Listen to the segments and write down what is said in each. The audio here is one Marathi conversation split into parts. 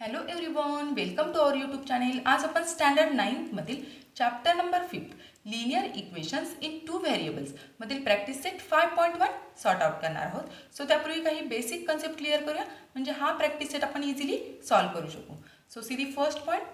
Hello everyone, welcome to our YouTube channel. आज आपण स्टँडर्ड 9th मधील chapter number 5 linear equations in two variables मधील प्रॅक्टिस सेट 5.1 सॉर्ट आउट करणार आहोत. सो त्यापूर्वी काही बेसिक कन्सेप्ट क्लिअर करूया, म्हणजे हा प्रॅक्टिस सेट आपण इझिली सॉल्व करू शकू. So see the first point,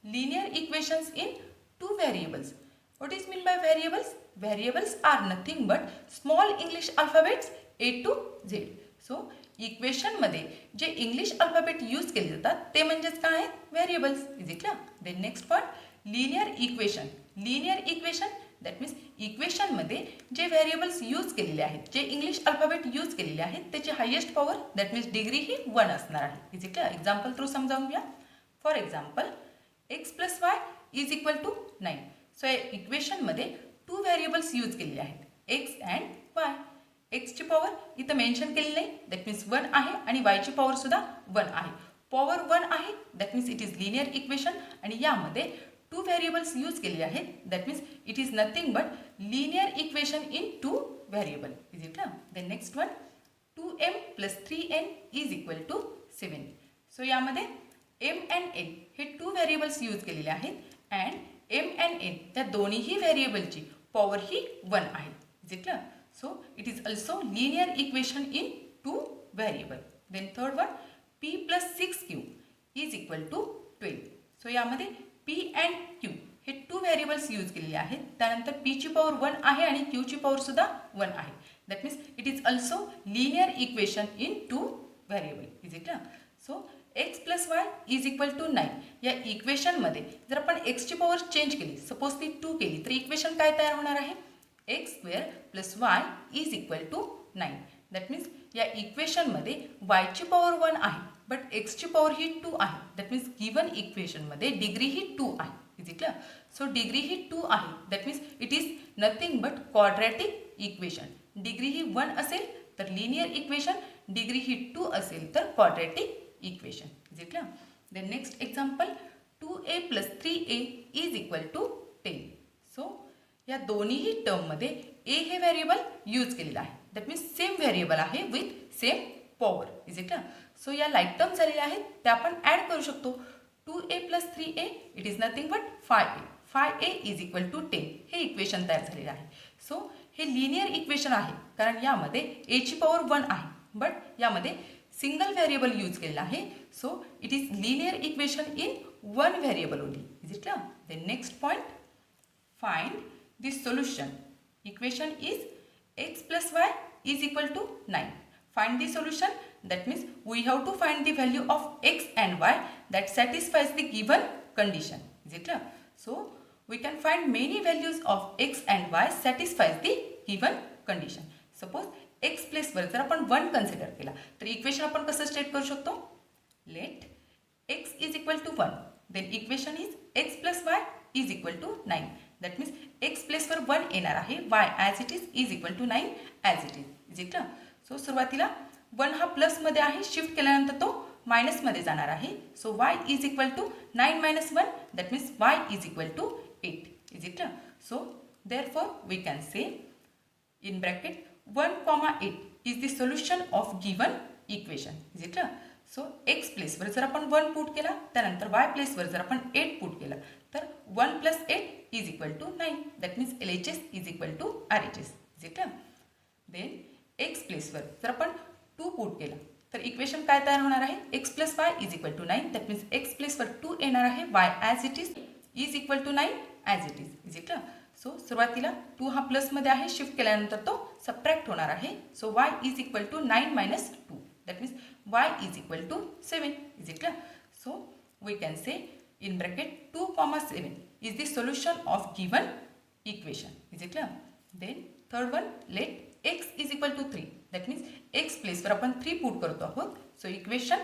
linear equations in two variables. What is mean by variables? Variables are nothing but small English alphabets A to Z. So equation मध्ये जे इंग्लिश अल्फाबेट यूज केले जातात ते म्हणजेच काय आहेत? Variables. Is it clear? Then next point, linear equation. Linear equation that means equation मध्ये जे व्हेरिएबल्स यूज केलेले आहेत, जे इंग्लिश अल्फाबेट यूज केलेले आहेत त्याची highest power that means degree ही 1 असणार आहे. Is it clear? Example through समजावून घ्या. For example, x + y is equal to 9. So या इक्वेशनमध्ये 2 व्हेरिएबल्स यूज केलेले आहेत, x अँड y. एक्सची पॉवर इथं मेन्शन केली नाही, दॅट मीन्स 1 आहे, आणि वायची पॉवर सुद्धा 1 आहे. पॉवर 1 आहे that means it is linear equation, आणि यामध्ये 2 व्हेरिएबल्स यूज केलेले आहेत, that means it is nothing but linear equation in 2 variable. Is it clear? Then next one, 2m + 3n is equal to 7. So यामध्ये m अँड n हे 2 व्हेरिएबल्स यूज केलेले आहेत, अँड m अँड n या दोन्हीही व्हेरिएबलची पॉवर ही 1 आहे. Is it clear? So it is also linear equation in 2 variable. Then third one, p + 6q is equal to 12. So यामध्ये p and q हे 2 व्हेरिएबल्स यूज केलेले आहेत. त्यानंतर p ची पॉवर 1 आहे आणि q ची पॉवर सुद्धा 1 आहे. That means it is also linear equation in 2 variable. Is it clear? So x + y is equal to 9 या इक्वेशनमध्ये जर आपण x ची पॉवर चेंज केली, सपोज ती 2 केली, तर इक्वेशन काय तयार होणार आहे? x² + y is equal to 9. That means या इक्वेशनमध्ये वायची पॉवर 1 आहे, बट एक्सची पॉवर ही 2 आहे. दॅट मीन्स गिवन इक्वेशनमध्ये डिग्री ही 2 आहे. Is it clear? So degree ही 2 आहे, that means it is nothing but quadratic equation. Degree ही 1 असेल तर लिनियर इक्वेशन, डिग्री ही 2 असेल तर quadratic equation. Is it clear? Then next example, 2a + 3a is equal to 10. So या दोन्हीही टर्ममध्ये ए हे व्हेरिएबल यूज केलेलं आहे, दॅट मीन्स सेम व्हेरिएबल आहे with same power. Is it clear? So या लाईक टर्म झालेल्या आहेत त्या आपण ॲड करू शकतो. 2a + 3a it is nothing but 5a. 5a is equal to 10 हे इक्वेशन तयार झालेलं आहे. सो हे लिनियर इक्वेशन आहे कारण यामध्ये एची पॉवर 1 आहे, बट यामध्ये सिंगल व्हेरिएबल यूज केलेला आहे. So it is linear equation in 1 variable only. Is it clear? Then next point, find the solution. Equation is x + y is equal to 9. Find the solution. That means we have to find the value of x and y that satisfies the given condition. Is it clear? So we can find many values of x and y satisfies the given condition. Suppose x place वर जर आपण 1 कन्सिडर केला तर इक्वेशन आपण कसं स्टेट करू शकतो? Let x is equal to 1. Then equation is x + y is equal to 9. That means x प्लेसवर 1 येणार आहे, y as it is equal to 9 as it is. Is it clear? So सुरुवातीला 1 हा प्लसमध्ये आहे, शिफ्ट केल्यानंतर तो मायनसमध्ये जाणार आहे. So y is equal to 9 - 1 that means y is equal to 8. Is it clear? So therefore we can say in bracket 1, 8 is the solution of given equation. Is it clear? So x प्लेसवर जर आपण 1 पुट केला, त्यानंतर वाय प्लेसवर जर आपण 8 पुट केला, तर 1 + 8 is equal to 9. That means LHS is equal to RHS. Is it clear? Then x प्लेसवर जर आपण 2 पुट केला तर इक्वेशन काय तयार होणार आहे? x + y is equal to 9. That means x प्लेसवर 2 येणार आहे, y as it is equal to 9 as it is. Is it clear? So सुरुवातीला 2 हा प्लसमध्ये आहे, शिफ्ट केल्यानंतर तो सबट्रॅक्ट होणार आहे. So y is equal to 9 - 2. That means y is equal to 7. Is it clear? So we can say in bracket 2, 7 is the solution of given equation. Is it clear? Then third one, let x is equal to 3. That means x place वर आपण 3 पुट करतो आहोत. So equation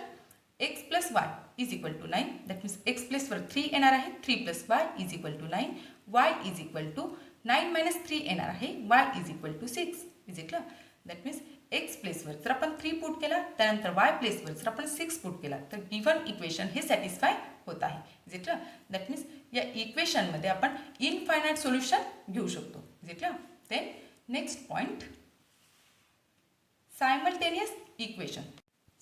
x + y is equal to 9. That means x place वर 3 येणार आहे, 3 + y is equal to 9. y is equal to 9 - 3 येणार आहे, y is equal to 6. Is it clear? That means x प्लेसवर जर आपण 3 पुट केला, त्यानंतर y प्लेसवर जर आपण 6 पुट केला, तर गिवन इक्वेशन हे सॅटिस्फाय होत आहे. Is it clear? That means या इक्वेशनमध्ये आपण इनफायनाइट सोल्युशन घेऊ शकतो. Is it clear? Then next point, simultaneous equation.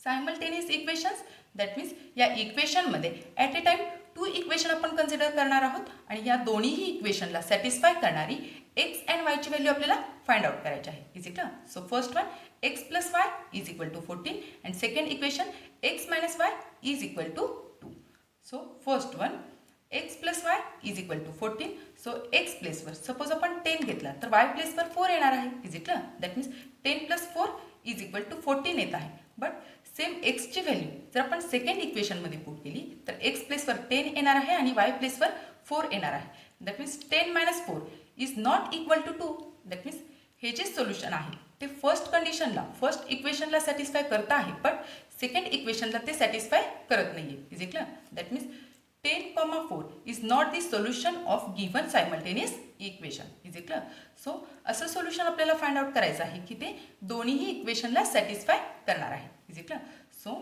Simultaneous equations that means या इक्वेशनमध्ये ॲट ए टाइम 2 इक्वेशन आपण कन्सिडर करणार आहोत आणि या दोन्हीही इक्वेशनला सॅटिस्फाय करणारी एक्स अँड वायची व्हॅल्यू आपल्याला फाइंड आउट करायची आहे. Is it? So first one x plus y is equal to 14 and second equation x minus y is equal to 2. So first one x plus y is equal to 14. So x प्लेसवर सपोज आपण 10 घेतला तर वाय प्लेसवर 4 येणार आहे. Is it? That means 10 plus 4 is equal to 14 येत आहे. बट सेम एक्सची व्हॅल्यू जर आपण सेकंड इक्वेशनमध्ये पुट केली तर एक्स प्लेसवर 10 येणार आहे आणि वाय प्लेसवर 4 येणार आहे. That means 10 minus 4 is not equal to 2. That means हे जे सोल्युशन आहे ते फर्स्ट कंडिशनला फर्स्ट इक्वेशनला सॅटिस्फाय करत आहे बट सेकंड इक्वेशनला ते सॅटिस्फाय करत नाही आहे. Is it? That means 10,4 is not the solution of given simultaneous equation. Is it clear? So असं सोल्युशन आपल्याला फाइंड आउट करायचं आहे की ते दोन्हीही इक्वेशनला सॅटिस्फाय करणार आहे. Is it? सो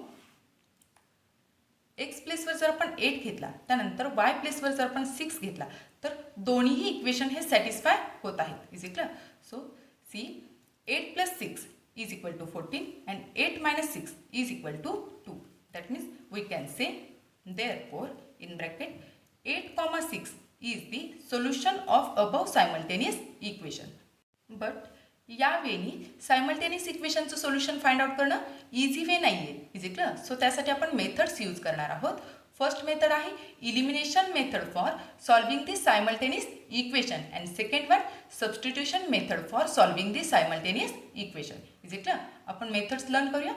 एक्स प्लेसवर जर आपण 8 घेतला त्यानंतर वाय प्लेसवर जर आपण 6 घेतला तर दोन्हीही इक्वेशन हे सॅटिस्फाय होत आहेत. Is it? So see 8 plus 6 is equal to 14 and 8 minus 6 is equal to 2. That means we can say therefore in bracket 8,6 is the solution of above simultaneous equation. But यावेळी सायमल्टेनियस इक्वेशनचं सोल्युशन फाइंड आउट करणं इझी वे नाही आहे. Is it? सो त्यासाठी आपण मेथड्स यूज करणार आहोत. फर्स्ट मेथड आहे elimination method for solving the simultaneous equation and second one substitution method for solving the simultaneous equation. Is it? आपण मेथड्स लर्न करूया.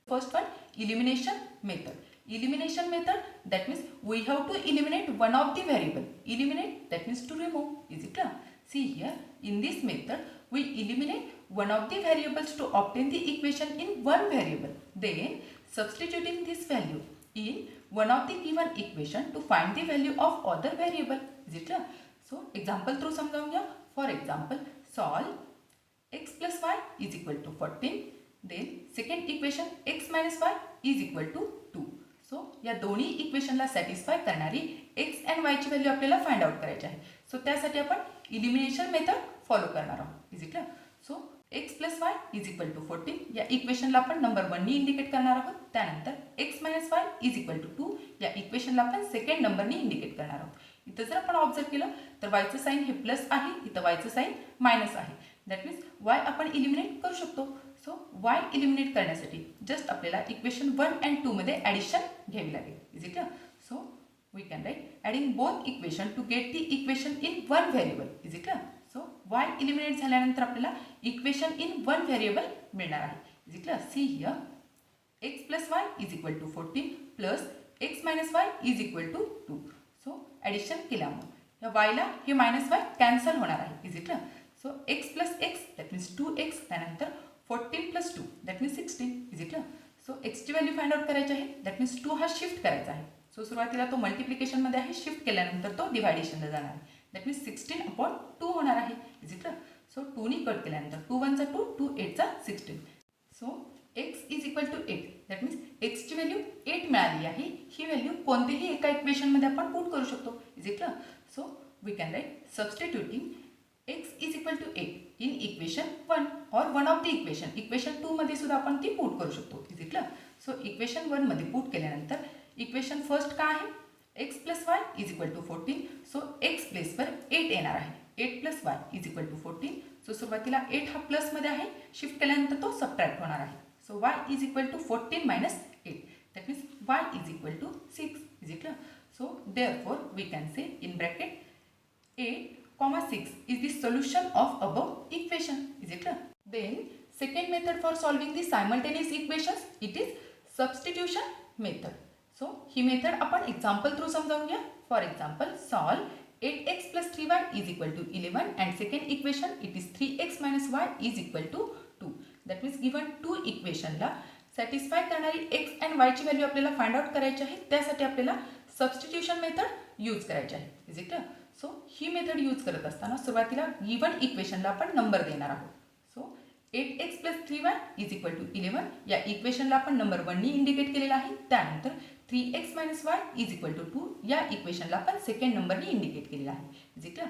First one elimination method. Elimination method, that means we have to eliminate one of the variable. Eliminate, that means to remove. Is it clear? See here, in this method, we eliminate one of the variables to obtain the equation in one variable. Then, substituting this value in one of the given equation to find the value of other variable. Is it clear? So, example through समजावूया. For example, solve x plus y is equal to 14. Then, second equation x minus y is equal to 2. So या दोन्ही इक्वेशनला सॅटिस्फाय करणारी एक्स अँड वायची व्हॅल्यू आपल्याला फाइंड आउट करायची आहे. सो त्यासाठी आपण इलिमिनेशन मेथड फॉलो करणार आहोत. Is it? So x plus y is equal to 14 या इक्वेशनला आपण नंबर 1नी इंडिकेट करणार आहोत. त्यानंतर x minus y is equal to 2 या इक्वेशनला आपण सेकंड नंबरनी इंडिकेट करणार आहोत. इथं जर आपण ऑब्झर्व केलं तर वायचं साईन हे प्लस आहे, इथं वायचं साईन मायनस आहे. दॅट मीन्स वाय आपण इलिमिनेट करू शकतो. सो वाय इलिमिनेट करण्यासाठी जस्ट आपल्याला इक्वेशन 1 अँड 2 मध्ये ॲडिशन घ्यावी लागेल. Is it? So we can write adding both equation to get the equation in one variable. Is it? So y eliminate झाल्यानंतर आपल्याला इक्वेशन इन वन व्हेरिएबल मिळणार आहे. Is it? See here x plus y is equal to 14 plus x minus y is equal to 2. So addition केल्यामुळे या वायला हे मायनस वाय कॅन्सल होणार आहे. Is it? So x plus x that means 2x त्यानंतर 14 plus 2 that means 16. Is it? So एक्सची व्हॅल्यू फाइंड आउट करायची आहे. दॅट मीन्स 2 हा शिफ्ट करायचा आहे. सो सुरुवातीला तो मल्टिप्लिकेशनमध्ये आहे, शिफ्ट केल्यानंतर तो डिव्हायडेशनला जाणार आहे. दॅट मीन्स 16/2 होणार आहे. Is it? सो 2नी कट केल्यानंतर 2 1 चा 2 2 8 चा 16. So x is equal to 8 that means एक्सची व्हॅल्यू 8 मिळाली आहे. ही व्हॅल्यू कोणतेही एका इक्वेशनमध्ये आपण पुट करू शकतो. Is it? So we can write substituting x is equal to 8 in equation 1 or one of the equation 2 मध्ये सुद्धा आपण ती पुट करू शकतो. Is it? सो इक्वेशन 1 मध्ये पुट केल्यानंतर इक्वेशन फर्स्ट काय आहे x plus y is equal to 14. So x प्लेसवर 8 येणार आहे. 8 plus y is equal to 14. So सुरुवातीला 8 हा प्लसमध्ये आहे, शिफ्ट केल्यानंतर तो सबट्रॅक्ट होणार आहे. So y is equal to 14 minus 8 that means y is equal to 6. Is it? So therefore we can say in bracket 8,6 is the solution of above equation. Is it? Then second method for solving the simultaneous equations, it is substitution method. So ही मेथड आपण एक्झाम्पल थ्रू समजावूया. For example solve 8x plus 3y is equal to 11 and second equation it is 3x minus y is equal to 2. That means given two equationला सॅटिस्फाय करणारी x and y ची व्हॅल्यू आपल्याला फाइंड आउट करायची आहे. त्यासाठी आपल्याला सबस्टिट्यूशन मेथड यूज करायची आहे. Is it? सो ही मेथड यूज करत असताना सुरुवातीला गिवन इक्वेशनला आपण नंबर देणार आहोत. So 8x plus 3y is equal to 11 या इक्वेशनला आपण नंबर 1नी इंडिकेट केलेला आहे. त्यानंतर 3x minus y is equal to 2 या इक्वेशनला आपण सेकंड नंबरनी इंडिकेट केलेला आहे. Is it?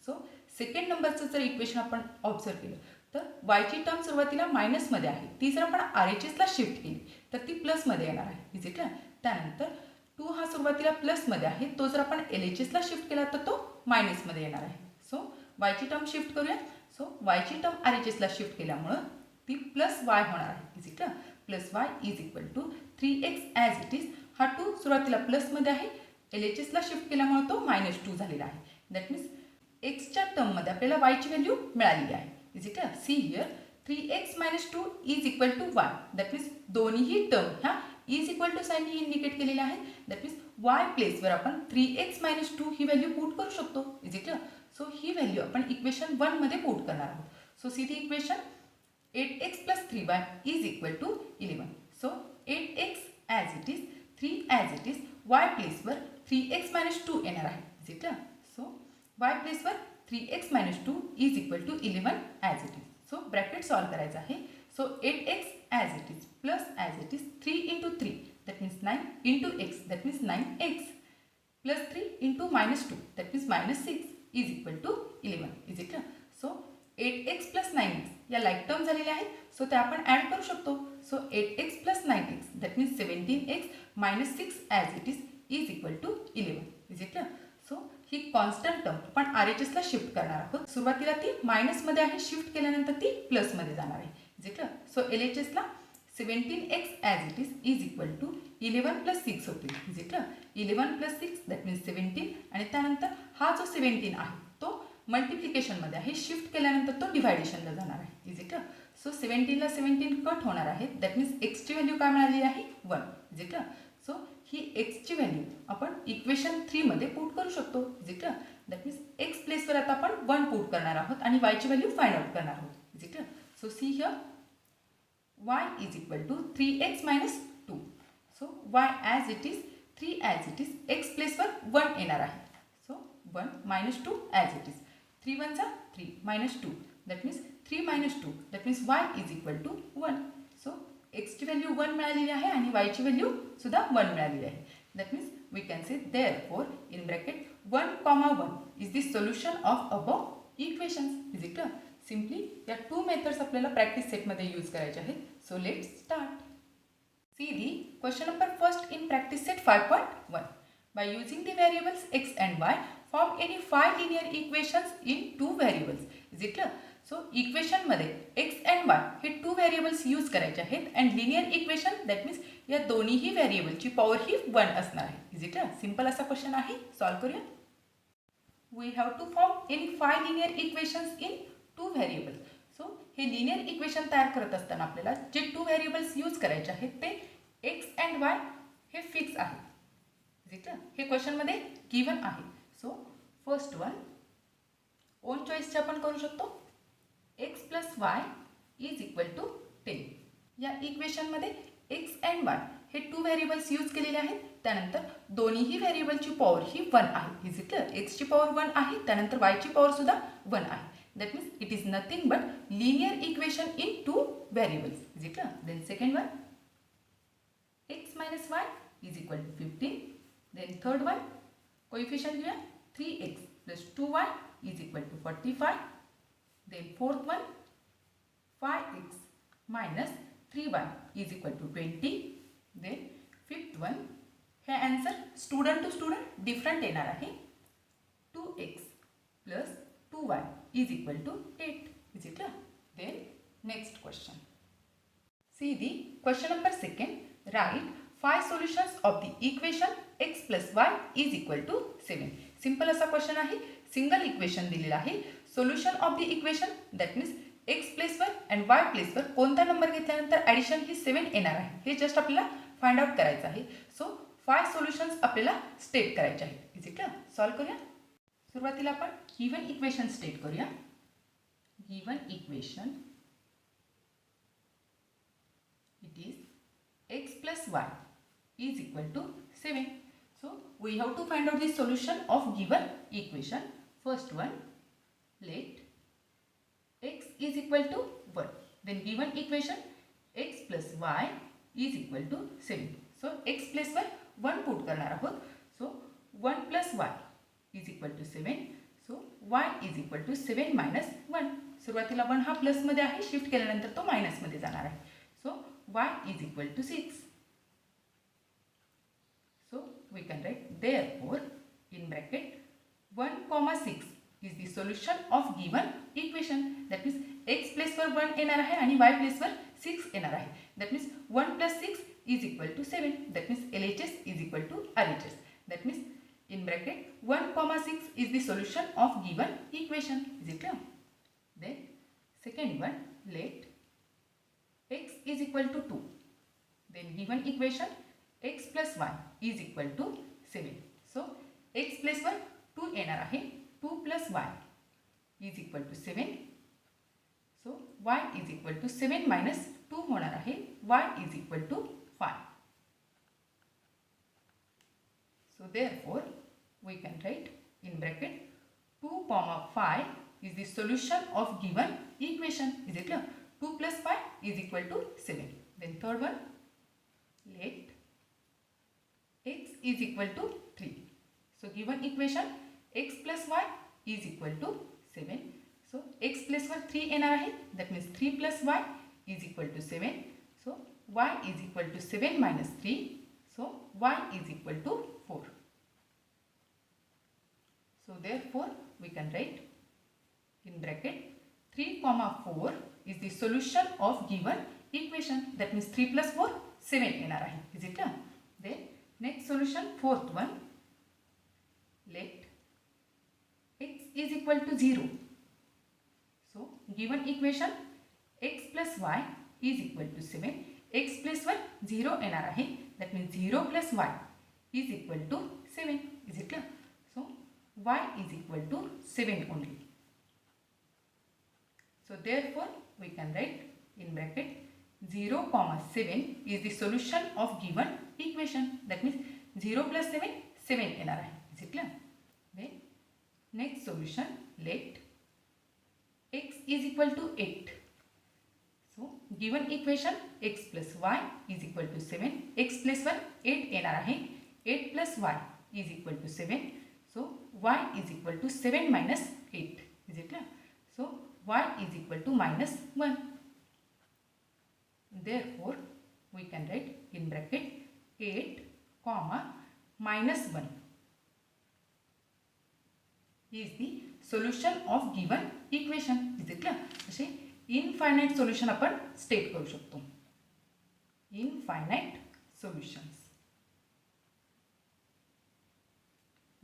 सो सेकंड नंबरचं जर इक्वेशन आपण ऑब्झर्व केलं तर वायची टर्म सुरुवातीला मायनसमध्ये आहे, ती जर आपण RHSला शिफ्ट केली तर ती प्लसमध्ये येणार आहे. Is it? त्यानंतर 2 हा सुरुवातीला प्लसमध्ये आहे, तो जर आपण LHSला शिफ्ट केला तर तो मायनसमध्ये येणार आहे. सो वायची टर्म शिफ्ट करूया. सो वायची टर्म RHSला शिफ्ट केल्यामुळं ती प्लस वाय होणार आहे. Is it? Plus y is equal to 3x as it is. हा 2 सुरुवातीला प्लसमध्ये आहे, LHSला शिफ्ट केल्यामुळे तो -2 झालेला आहे. दॅट मीन्स एक्सच्या टर्ममध्ये आपल्याला वायची व्हॅल्यू मिळालेली आहे. Is it? See here 3x - 2 is equal to y. That means दोन्हीही टर्म ह्या इज इक्वल टू साईनने इंडिकेट केलेल्या आहेत. दॅट मीन्स वाय प्लेसवर आपण 3x - 2 ही व्हॅल्यू पुट करू शकतो. Is it? सो ही व्हॅल्यू आपण इक्वेशन 1 मध्ये पुट करणार आहोत. So see the equation 8x + 3y is equal to 11. So 8x as it is, 3 as it is, y प्लेसवर 3x - 2 येणार आहे. Is it? सो वाय प्लेसवर 3x - 2 is equal to 11 as it is. So bracket solve करायचं आहे. So 8x as it is plus as it is 3 × 3 that means 9 × x that means 9x plus 3 × -2 that means -6 is equal to 11. Is it? So 8x + 9x या लाईक टर्म झालेल्या आहेत, सो त्या आपण ॲड करू शकतो. So 8x + 9x that means 17x - 6 as it is equal to 11. Is it? So ही कॉन्स्टंट टर्म आपण RHSला शिफ्ट करणार आहोत. सुरुवातीला ती मायनसमध्ये आहे, शिफ्ट केल्यानंतर ती प्लसमध्ये जाणार आहे. Is it? सो LHSला 17x as it is equal to 11 + 6 होतील. Is it? 11 + 6 दॅट मीन्स 17 आणि त्यानंतर हा जो 17 आहे तो मल्टिप्लिकेशनमध्ये आहे, शिफ्ट केल्यानंतर तो डिव्हायडेशनला जाणार आहे. Is it? सो 17ला 17 कट होणार आहे. दॅट मीन्स एक्सची व्हॅल्यू काय मिळाली आहे? 1. Is it? सो ही एक्सची व्हॅल्यू आपण इक्वेशन 3 मध्ये पुट करू शकतो. Is it? That means x प्लेसवर आता आपण 1 पुट करणार आहोत आणि वायची व्हॅल्यू फाइंड आउट करणार आहोत. Is it? So see here y is equal to 3x - 2. So y as it is, 3 as it is, x प्लेसवर 1 येणार आहे. So 1 - 2 as it is, 3 × 1 = 3 - 2 that means 3 - 2 that means y is equal to 1. So एक्सची व्हॅल्यू 1 मिळालेली आहे आणि वायची व्हॅल्यू सुद्धा 1 मिळालेली आहे. That means we can say therefore in bracket 1, 1 is the solution of above equations. Is it? Simply या 2 मेथड्स आपल्याला प्रॅक्टिस सेटमध्ये यूज करायचे आहेत. So let's start. See the question number first in practice set 5.1. By using the variables x and y, form any 5 linear equations in 2 variables. Is it clear? So इक्वेशनमध्ये x and y हे 2 व्हेरिएबल्स यूज करायचे आहेत and linear equation that means या दोन्हीही व्हेरिएबलची पॉवर ही 1 असणार आहे. Is it? सिंपल असा क्वेश्चन आहे, सॉल्व करूया. We have to form any 5 linear equations in 2 variables. So हे लिनियर इक्वेशन तयार करत असताना आपल्याला जे 2 व्हेरिएबल्स यूज करायचे आहेत ते x and y हे फिक्स आहे. Is it? हे क्वेश्चनमध्ये गिवन आहे. सो फर्स्ट वन ओन चॉईसचे आपण करू शकतो. x + y is equal to 10. या इक्वेशनमध्ये x अँड y हे 2 व्हेरिएबल्स यूज केलेले आहेत. त्यानंतर दोन्हीही व्हेरिएबलची पॉवर ही 1 आहे. Is it? एक्सची पॉवर 1 आहे, त्यानंतर वायची पॉवर सुद्धा 1 आहे. That means it is nothing but linear equation in 2 variables. Is it? Then second one x - y is equal to 15. Then third one coefficient घेऊया 3x + 2y is equal to 45. Then fourth one 5x - 3y is equal to 20. Then fifth one हे answer student to student different येणार आहे. 2x + 2y is equal to 8. Is it? Then next question. See the question number second. Write 5 solutions of the equation x + y is equal to 7. Simple असा क्वेश्चन आहे. सिंगल इक्वेशन दिलेला आहे. Solution of the equation that means x प्लेसवर अँड वाय प्लेसवर कोणता नंबर घेतल्यानंतर ॲडिशन ही 7 येणार आहे हे जस्ट आपल्याला फाइंड आउट करायचं आहे. सो 5 सोल्युशन्स आपल्याला स्टेट करायचे आहेत. Is it? सॉल्व करूया. सुरुवातीला आपण गिवन इक्वेशन स्टेट करूया. Given equation it is x + y is equal to 7. So we have to find out the solution of given equation. First one, let x is equal to 1. Then given equation x + y is equal to 7. So x place वर 1 put करणार आहोत. So 1 + y is equal to 7. So y is equal to 7 - 1. सुरुवातीला 1 हा प्लसमध्ये आहे, शिफ्ट केल्यानंतर तो मायनसमध्ये जाणार आहे. So y is equal to 6. So we can write therefore in bracket 1 comma 6 is the solution of given equation. That means x place वर 1 येणार आहे आणि y place वर 6 येणार आहे. That means 1 plus 6 is equal to 7. That means LHS is equal to RHS. That means in bracket 1 comma 6 is the solution of given equation. Is it clear? Then second one, let x is equal to 2. Then given equation x plus y is equal to 7. So x place वर 2 येणार आहे, 2 plus y is equal to 7. So y is equal to 7 minus 2 होणार आहे, y is equal to 5. So therefore we can write in bracket 2 comma 5 is the solution of given equation. Is it clear? 2 plus 5 is equal to 7. Then third one, let x is equal to 3. So given equation x plus y is equal to 7. So x plus वर 3 येणार आहे. That means 3 plus y is equal to 7. So y is equal to 7 minus 3. So y is equal to 4. So therefore we can write in bracket 3 comma 4 is the solution of given equation. That means 3 plus 4 7 येणार आहे. Is it clear? Then next solution, fourth one, let x is equal to 0. So given equation x plus y is equal to 7. x plus 1 0 येणार आहे. That means 0 plus y is equal to 7. Is it clear? So y is equal to 7 only. So therefore we can write in bracket 0 comma 7 is the solution of given equation. That means 0 plus 7 7 येणार आहे. Is it clear? Then next solution, let x is equal to 8. So given equation x plus y is equal to 7. x plus 1 8 येणार आहे. 8 plus y is equal to 7. So y is equal to 7 minus 8. Is it clear? So y is equal to minus 1. Therefore we can write in bracket 8 comma minus 1 is the solution of given equation. Is it clear? असे इनफायनाइट सोल्युशन आपण स्टेट करू शकतो. Infinite solutions.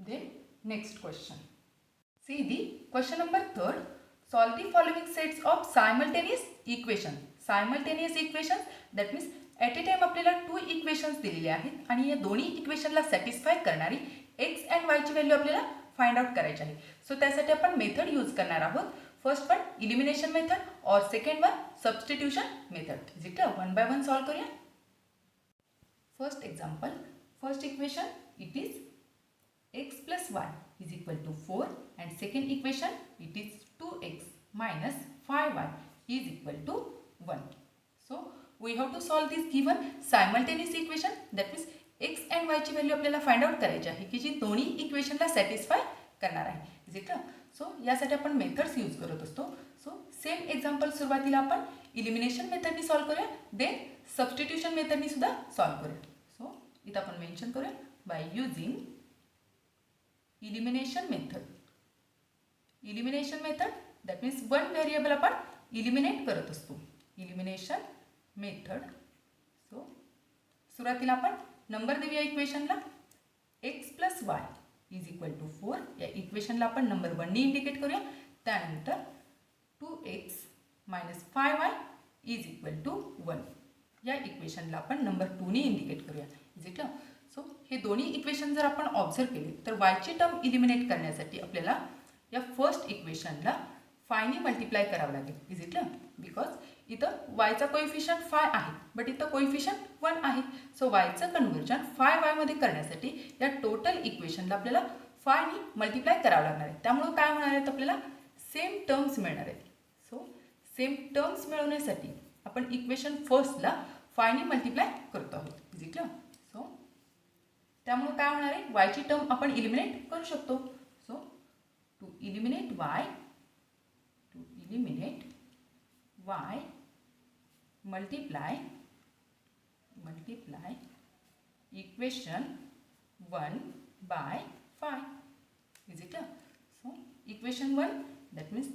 Then next question. See the question number 3rd. Solve the following sets of simultaneous equation. Simultaneous equations, that means at a time आपल्याला 2 इक्वेशन्स दिलेले आहेत आणि या दोन्ही इक्वेशनला सॅटिस्फाय करणारी x अँड y ची व्हॅल्यू आपल्याला फाइंड आउट करायची आहे. सो त्यासाठी आपण मेथड यूज करणार आहोत. फर्स्ट वन इलिमिनेशन मेथड और second one substitution method. Is it clear? One by one solve करूया. First example, first equation it is x plus y is equal to 4 and second equation it is 2x minus 5y is equal to 1. So we have to solve this given simultaneous equation. That means x and y ची व्हॅल्यू आपल्याला फाइंड आउट करायची आहे की जी दोन्ही इक्वेशनला सॅटिस्फाय करणार आहे. Is it clear? सो यासाठी आपण मेथड्स यूज करत असतो. सो सेम एक्झाम्पल सुरुवातीला आपण इलिमिनेशन मेथडनी सॉल्व करूया, देन सबस्टिट्यूशन मेथडनी सुद्धा सॉल्व करूया. सो इथं आपण मेन्शन करूया by using elimination method. Elimination method that means one variable आपण इलिमिनेट करत असतो. Elimination method. सो सुरुवातीला आपण नंबर देऊया इक्वेशनला. x plus y is equal to 4 या इक्वेशनला आपण नंबर 1 नी इंडिकेट करूया. त्यानंतर 2x minus 5y is equal to 1 या इक्वेशनला आपण नंबर 2 नी इंडिकेट करूया. Is it clear? सो हे दोन्ही इक्वेशन जर आपण ऑब्झर्व केले तर वायची टर्म इलिमिनेट करण्यासाठी आपल्याला या फर्स्ट इक्वेशनला फायनी मल्टिप्लाय करावं लागेल. Is it clear? बिकॉज इथं वायचा कोइफिशियंट 5 आहे बट इथं कोइफिशियंट 1 आहे. सो वायचं कन्व्हर्जन 5y मध्ये करण्यासाठी या टोटल इक्वेशनला आपल्याला 5 नी मल्टिप्लाय करावं लागणार आहे. त्यामुळे काय होणार आहेत आपल्याला सेम टर्म्स मिळणार आहेत. सो सेम टर्म्स मिळवण्यासाठी आपण इक्वेशन फर्स्टला 5 नी मल्टिप्लाय करतो आहोत. Is it clear? सो त्यामुळे काय होणार आहे वायची टर्म आपण इलिमिनेट करू शकतो. So to eliminate y, to eliminate y multiply equation 1 by 5. Is it clear? So equation 1, that means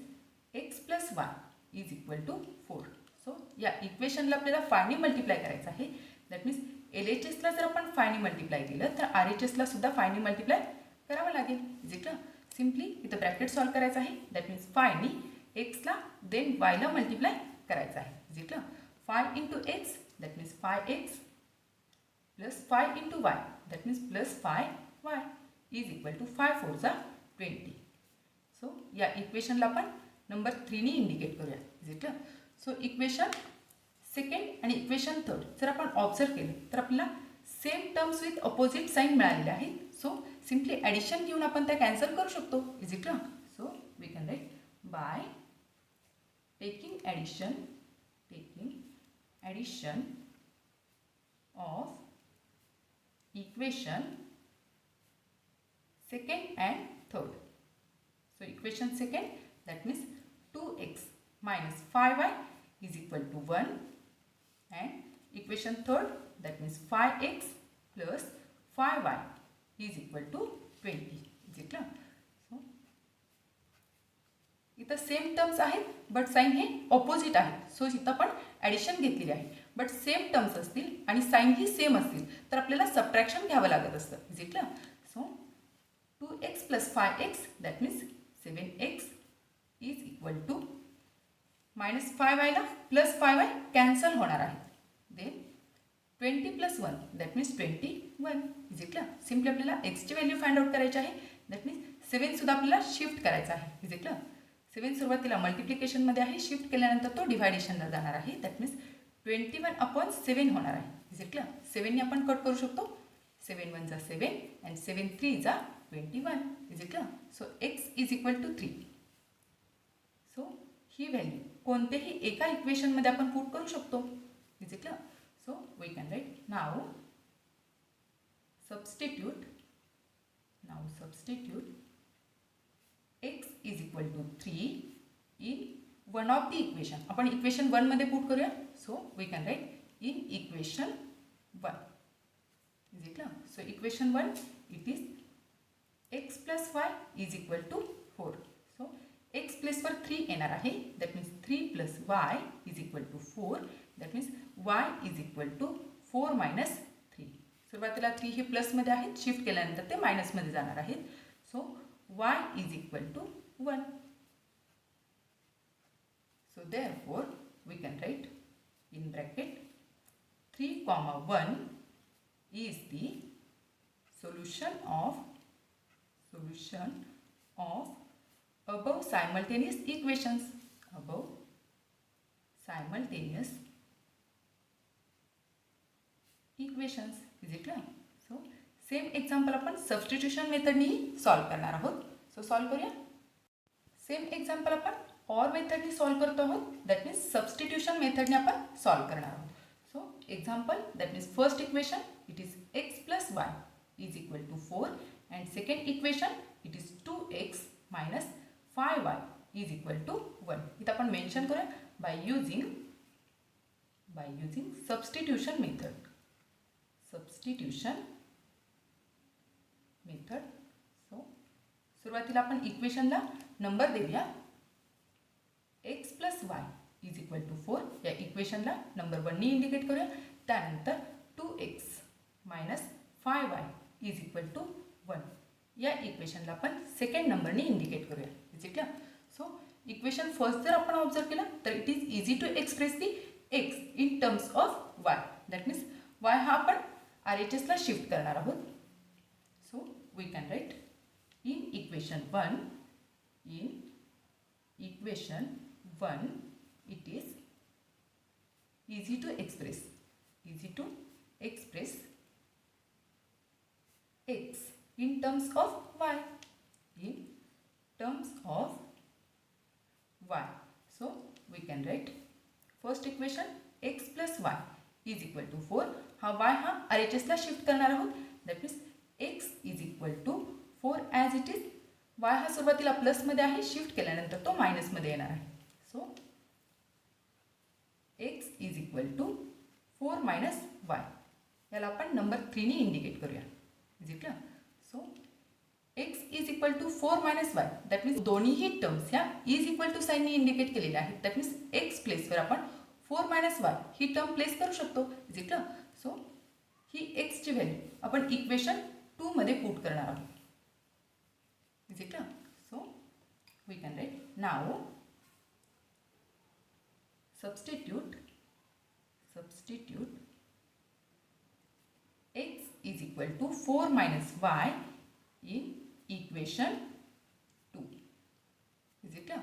x plus y is equal to 4. So या इक्वेशनला आपल्याला 5 ने मल्टिप्लाय करायचं आहे. दॅट मीन्स LHSला जर आपण 5 ने मल्टिप्लाय केलं तर RHSला सुद्धा 5 ने मल्टिप्लाय करावं लागेल. Is it clear? सिम्पली इथं ब्रॅकेट सॉल्व करायचं आहे. दॅट मीन्स 5 ने एक्सला देन वायला मल्टिप्लाय करायचं आहे. Is it clear? 5 into x that means 5x plus 5 into y that means plus 5y is equal to 5 4 जा 20. सो या इक्वेशनला आपण नंबर 3 ने इंडिकेट करूया. Is it clear? So equation second आणि इक्वेशन थर्ड जर आपण ऑब्झर्व केलं तर आपल्याला same terms with opposite sign मिळालेले आहेत. सो सिम्पली ॲडिशन घेऊन आपण त्या कॅन्सल करू शकतो. Is it clear? So we can write by taking addition of equation second and third. So equation second that means 2x minus 5y is equal to 1 and equation third that means 5x plus 5y is equal to 20. Is it clear? So इथं सेम टर्म्स आहेत बट साइन हे ऑपोजिट आहे. सो इथं पण ॲडिशन घेतलेली आहे बट सेम टर्म्स असतील आणि साइन ही सेम असतील तर आपल्याला सबट्रॅक्शन घ्यावं लागत असतं. Is it clear? So 2x plus 5x that means 7x is equal to minus 5yला प्लस 5y कॅन्सल होणार आहे. Then 20 plus 1 that means 21. Is it clear? Simply आपल्याला एक्सची व्हॅल्यू फाइंड आउट करायची आहे. दॅट मीन्स 7 सुद्धा आपल्याला शिफ्ट करायचा आहे. Is it clear? 7 सुरुवातीला मल्टिप्लिकेशनमध्ये आहे, शिफ्ट केल्यानंतर तो डिव्हायडेशनला जाणार आहे. दॅट मीन्स 21/7 होणार आहे. Is it clear? 7ने आपण कट करू शकतो. 7 1 जा 7 अँड 7 3 जा 21. Is it clear? So x is equal to 3. So ही व्हॅल्यू कोणतेही एका इक्वेशनमध्ये आपण पुट करू शकतो. Is it clear? So we can write now substitute x is equal to 3 in one of the equation. आपण इक्वेशन 1 मध्ये पुट करूया. So we can write in equation 1. Is it clear? So equation 1 it is x plus y is equal to 4. So x प्लेसवर 3 येणार आहे. That means 3 plus y is equal to 4. That means y is equal to 4 minus 3. सुरुवातीला 3 हे प्लसमध्ये आहेत, शिफ्ट केल्यानंतर ते मायनसमध्ये जाणार आहेत. So y is equal to 1. So therefore we can write in bracket 3, 1 is the solution of above simultaneous equations. Is it clear? So same example आपण substitution मेथडनी सॉल्व करणार आहोत. सो सॉल्व करूया. सेम एक्झाम्पल आपण ऑर मेथडनी सॉल्व करतो आहोत. दॅट मीन्स सबस्टिट्यूशन मेथडने आपण सॉल्व करणार आहोत. So example that means first equation it is x plus y is equal to 4 and second equation it is 2x minus 5y is equal to 1. इथं आपण मेन्शन करूया by using substitution method. So सुरुवातीला आपण इक्वेशनला नंबर देऊया. x plus y is equal to 4 या इक्वेशनला नंबर 1 नी इंडिकेट करूया. त्यानंतर 2x minus 5y is equal to 1 या इक्वेशनला आपण सेकंड नंबरने इंडिकेट करूया. Is it clear? So equation first जर आपण ऑब्झर्व केलं तर it is easy to express the x in terms of y. That means y हा आपण RHSला शिफ्ट करणार आहोत. So we can write in equation 1 it is easy to express x in terms of y. So we can write first equation x plus y is equal to 4. हा y हा RHS ला शिफ्ट करणार आहोत. That means x is equal to 4 as it is. y हा सुरुवातीला प्लसमध्ये आहे, शिफ्ट केल्यानंतर तो मायनसमध्ये येणार आहे. So x is equal to 4 minus y. याला आपण नंबर 3ने इंडिकेट करूया. Is it clear? So x is equal to 4 minus y. That means दोन्हीही टर्म्स ह्या इज इक्वल टू साईनने इंडिकेट केलेल्या आहेत. दॅट मीन्स x प्लेसवर आपण 4 मायनस वाय ही टर्म प्लेस करू शकतो. Is it clear? सो ही x ची व्हॅल्यू आपण इक्वेशन 2 मध्ये पुट करणार आहोत. Is it clear? So we can write now substitute x is equal to 4 minus y in equation 2. Is it clear?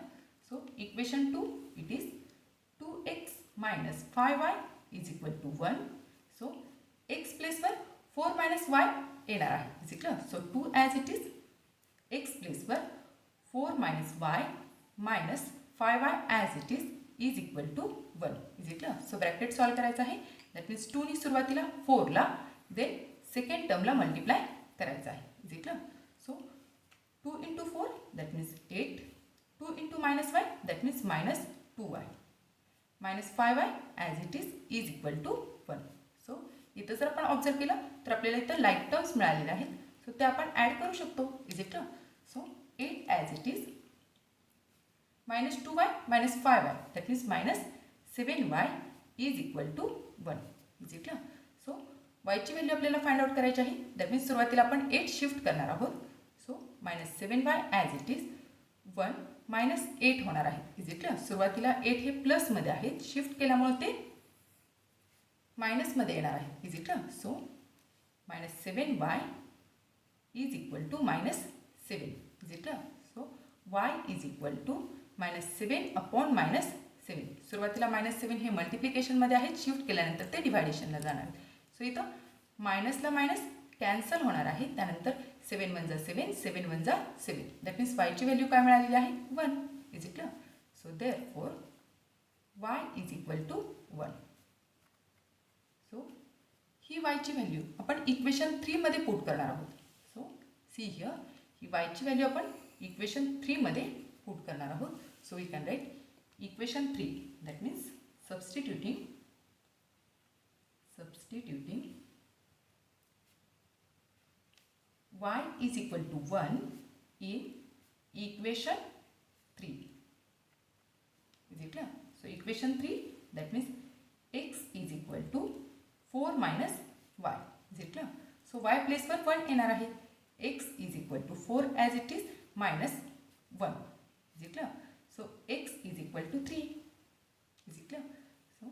So equation 2, it is 2x minus 5y is equal to 1. So x place वर 4 minus y येणार आहे. Is it clear? So 2 as it is, x place वर 4 minus y minus 5y as it is equal to 1. Is it clear? So bracket solve करायचं आहे. दॅट मीन्स 2 नी सुरुवातीला 4 ला देन सेकंड टर्मला मल्टिप्लाय करायचं आहे. Is it clear? So 2 into 4 that means 8. 2 into minus y that means minus 2y minus 5y as it is equal to 1. So इथं जर आपण ऑब्झर्व केलं तर आपल्याला इथं लाईक टर्म्स मिळालेले आहेत. सो ते आपण ॲड करू शकतो. Is it clear? So 8 as it is minus 2y minus 5y that means minus 7y is equal to 1. Is it clear? So y ची व्हॅल्यू आपल्याला फाइंड आउट करायची आहे. दॅट मीन्स सुरुवातीला आपण 8 शिफ्ट करणार आहोत. So minus 7y as it is 1 minus 8 होणार आहे. Is it clear? सुरुवातीला 8 हे प्लसमध्ये आहे, शिफ्ट केल्यामुळे ते मायनसमध्ये येणार आहे. Is it clear? So minus 7y is equal to minus 7. Is it clear? So y is equal to -7 upon -7. सुरुवातीला -7 हे मल्टिप्लिकेशनमध्ये आहेत, शिफ्ट केल्यानंतर ते डिव्हायडेशनला जाणार आहे. सो इथं मायनसला मायनस कॅन्सल होणार आहे. त्यानंतर 7 1 जा 7, 7 1 जा 7. दॅट मीन्स वायची व्हॅल्यू काय मिळालेली आहे? 1. Is it clear? So therefore y is equal to 1. So ही वायची व्हॅल्यू आपण इक्वेशन 3 मध्ये पुट करणार आहोत. सो सी हिअर, ही वायची व्हॅल्यू आपण इक्वेशन 3 मध्ये पुट करणार आहोत. So we can write equation 3, that means substituting y is equal to 1 in equation 3. Is it clear? So equation 3, that means x is equal to 4 minus y. Is it clear? So y place पर 1 येणार आहे. x is equal to 4 as it is minus 1. Is it clear? So x is equal to 3. Is it clear? So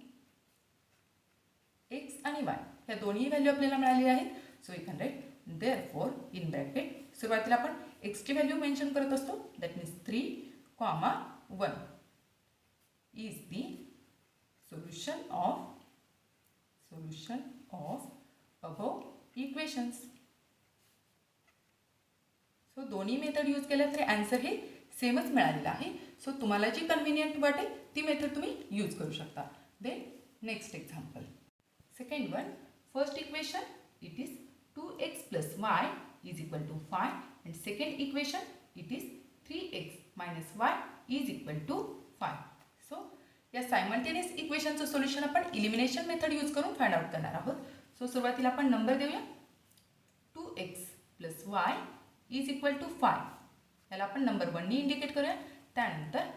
x आणि y या दोन्ही व्हॅल्यू आपल्याला मिळालेल्या आहेत. So we can write therefore in bracket सुरुवातीला आपण x ची व्हॅल्यू मेन्शन करत असतो. That means 3, 1 is the solution of above equations. So दोन्ही मेथड यूज केल्या तरी आन्सर हे सेमच मिळालेलं आहे. सो तुम्हाला जी कन्व्हिनियंट वाटेल ती मेथड तुम्ही यूज करू शकता. Then next example, second one. First equation it is 2x plus y is equal to 5 and second equation it is 3x minus y is equal to 5. So या सायमल्टेनियस इक्वेशनचं सोल्युशन आपण इलिमिनेशन मेथड यूज करून फाइंड आउट करणार आहोत. सो सुरुवातीला आपण नंबर देऊया. 2x plus y is equal to 5. याला आपण नंबर 1 नी इंडिकेट करूया. त्यानंतर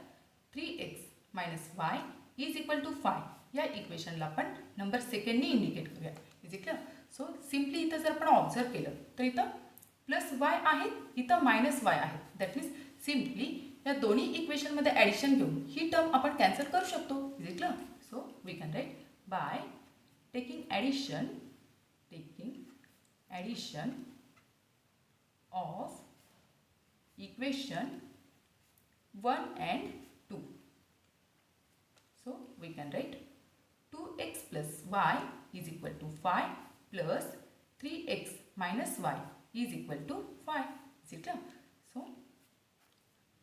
3x minus y is equal to 5 या इक्वेशनला आपण नंबर 2 नी इंडिकेट करूया. Is it clear? So simply इथं जर आपण ऑब्झर्व केलं तर इथं प्लस वाय आहेत, इथं मायनस वाय आहेत. दॅट मीन्स सिम्पली या दोन्ही इक्वेशनमध्ये ॲडिशन घेऊन ही टर्म आपण कॅन्सल करू शकतो. Is it clear? So we can write by taking addition of equation 1 and 2. So we can write 2x plus y is equal to 5 plus 3x minus y is equal to 5. Is it clear? So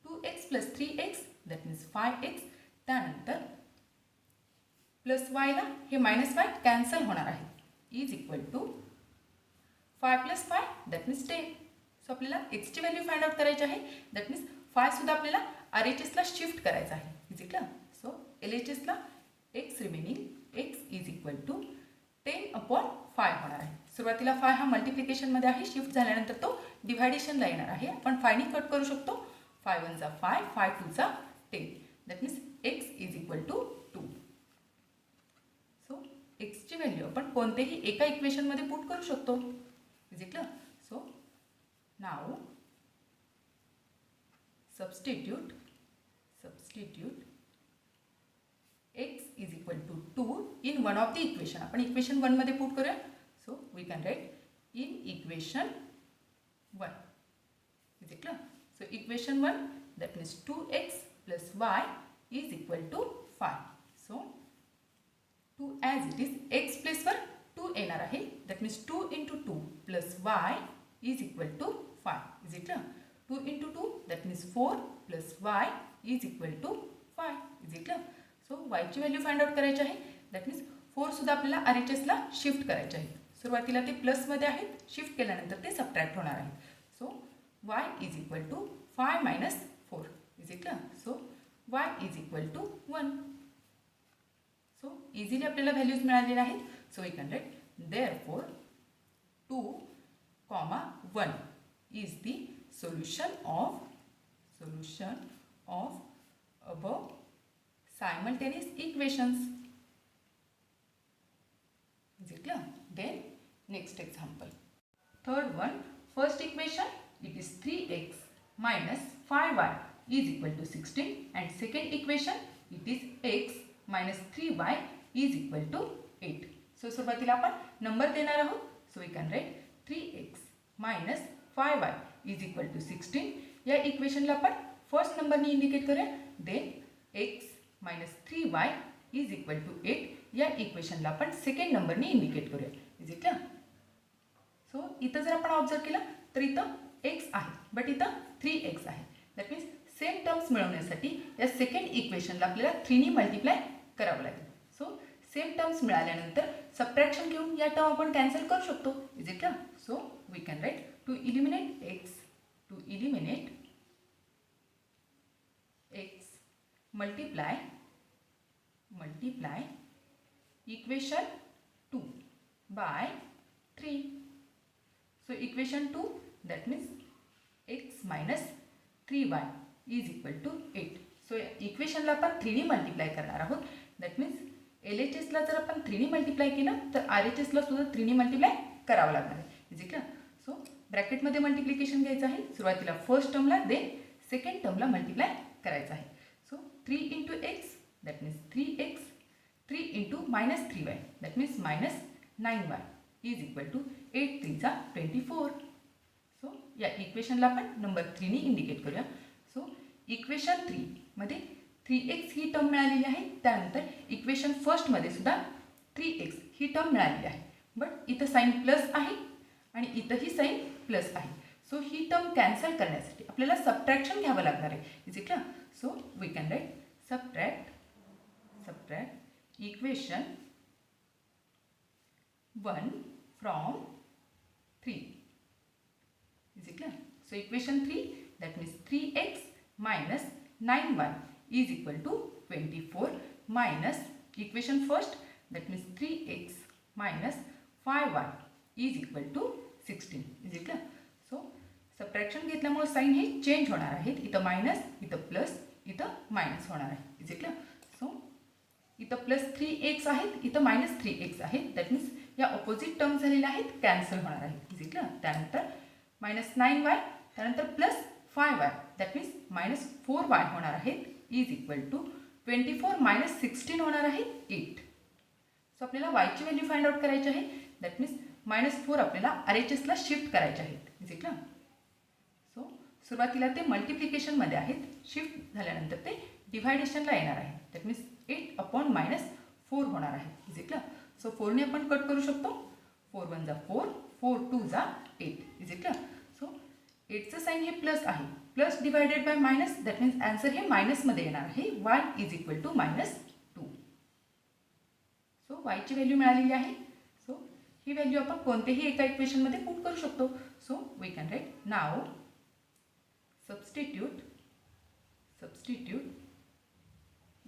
2x plus 3x that means 5x. त्यानंतर प्लस y ला हे मायनस y कॅन्सल होणार आहे. Is equal to 5 plus 5 that means 10. So आपल्याला x ची व्हॅल्यू फाइंड आउट करायची आहे. दॅट मीन्स 5 सुद्धा आपल्याला RHS ला शिफ्ट करायचं आहे. Is it clear? LHSला x remaining x is equal to 10/5 होणार आहे. सुरुवातीला 5 हा मल्टिप्लिकेशनमध्ये आहे, शिफ्ट झाल्यानंतर तो डिव्हायडेशनला येणार आहे. आपण 5 ने कट करू शकतो. 5 1 जा 5, 5 2 जा 10. That means x is equal to 2. So एक्सची व्हॅल्यू आपण कोणतेही एका इक्वेशनमध्ये पुट करू शकतो. Is it clear? So now substitute x is equal to 2 in one of the equation. आपण इक्वेशन 1 मध्ये पुट करूया. So we can write in equation 1. Is it clear? So equation 1 that means 2x plus y is equal to 5. So 2 as it is x प्लेसवर 2 येणार आहे. That means 2 into 2 plus y is equal to 5. Is it clear? 2 into 2 that means 4 plus y is equal to 5. Is it clear? So y ची व्हॅल्यू फाइंड आउट करायची आहे. दॅट मीन्स 4 सुद्धा आपल्याला RHSला शिफ्ट करायचे आहे. सुरुवातीला ते प्लसमध्ये आहेत, शिफ्ट केल्यानंतर ते सबट्रॅक्ट होणार आहेत. So y is equal to 5 minus 4. Is it clear? So y is equal to 1. So easily आपल्याला व्हॅल्यूज मिळालेल्या आहेत. So we can write therefore 2, 1 is the solution of above simultaneous equations. Is it clear? Then next example. Third one, first equation it is 3x minus 5y is equal to 16, and second equation it is x minus 3y is equal to 8. So सुरुवातीला आपण नंबर देणार आहोत. So we can write 3x minus 5y is equal to 16. या इक्वेशनला आपण फर्स्ट नंबरने इंडिकेट करूया. Then x minus 3y is equal to 8. या इक्वेशनला आपण सेकंड नंबरने इंडिकेट करूया. Is it clear? सो इथं जर आपण ऑब्झर्व केलं तर इथं x आहे, बट इथं 3x आहे. दॅट मीन्स सेम टर्म्स मिळवण्यासाठी या सेकंड इक्वेशनला आपल्याला 3 ने मल्टिप्लाय करावं लागेल. सो सेम टर्म्स मिळाल्यानंतर सबट्रॅक्शन घेऊन या टर्म आपण कॅन्सल करू शकतो. Is it clear? So we can write to eliminate x multiply equation 2 by 3. So equation 2 that means x minus 3y is equal to 8. So इक्वेशनला आपण 3 ने मल्टिप्लाय करणार आहोत. दॅट मीन्स LHSला जर आपण 3 ने मल्टिप्लाय केलं तर RHSला सुद्धा 3 ने मल्टिप्लाय करावं लागणार आहे. Is it clear? सो ब्रॅकेटमध्ये मल्टिप्लिकेशन घ्यायचं आहे. सुरुवातीला फर्स्ट टर्मला देन सेकंड टर्मला मल्टिप्लाय करायचं आहे. So 3 into x that means 3x, 3 into minus 3y that means minus 9y is equal to 8 3 जा 24. सो या इक्वेशनला आपण नंबर 3 ने इंडिकेट करूया. सो इक्वेशन 3 मध्ये 3x ही टर्म मिळालेली आहे. त्यानंतर इक्वेशन फर्स्टमध्ये सुद्धा 3x ही टर्म मिळालेली आहे, बट इथं साईन प्लस आहे आणि इथंही साईन प्लस आहे. सो ही टर्म कॅन्सल करण्यासाठी आपल्याला सबट्रॅक्शन घ्यावं लागणार आहे. Is it clear? So we can write subtract equation 1 from 3. Is it clear? So equation 3 that means 3x minus 9y is equal to 24 minus equation first that means 3x minus 5y is equal to 16. Is it clear? So subtraction घेतल्यामुळे साइन हे चेंज होणार आहेत. इथं मायनस, इथं प्लस, इथं मायनस होणार आहे. Is it clear? सो इथं प्लस 3x आहेत, इथं मायनस 3x आहेत. दॅट मीन्स या ऑपोजिट टर्म झालेल्या आहेत, कॅन्सल होणार आहेत. Is it clear? त्यानंतर मायनस 9y, त्यानंतर plus 5y that means minus 4y होणार आहेत. इज इक्वल टू 24 मायनस 16 होणार आहे 8. सो आपल्याला वायची व्हॅल्यू फाइंड आउट करायची आहे. दॅट मीन्स -4 आपल्याला RHSला शिफ्ट करायचे आहेत. Is it clear? सो सुरुवातीला ते मल्टिप्लिकेशनमध्ये आहेत, शिफ्ट झाल्यानंतर ते डिव्हायडेशनला येणार आहे. दॅट मीन्स 8/-4 होणार आहे. Is it clear? सो 4ने आपण कट करू शकतो. 4 1 जा 4, 4 2 जा 8. Is it clear? सो 8चं साईन हे प्लस आहे, plus divided by minus, that means answer हे मायनसमध्ये येणार आहे. y is equal to -2. So वायची व्हॅल्यू मिळालेली आहे. सो ही व्हॅल्यू आपण कोणतेही एका इक्वेशनमध्ये पुट करू शकतो. So we can write now substitute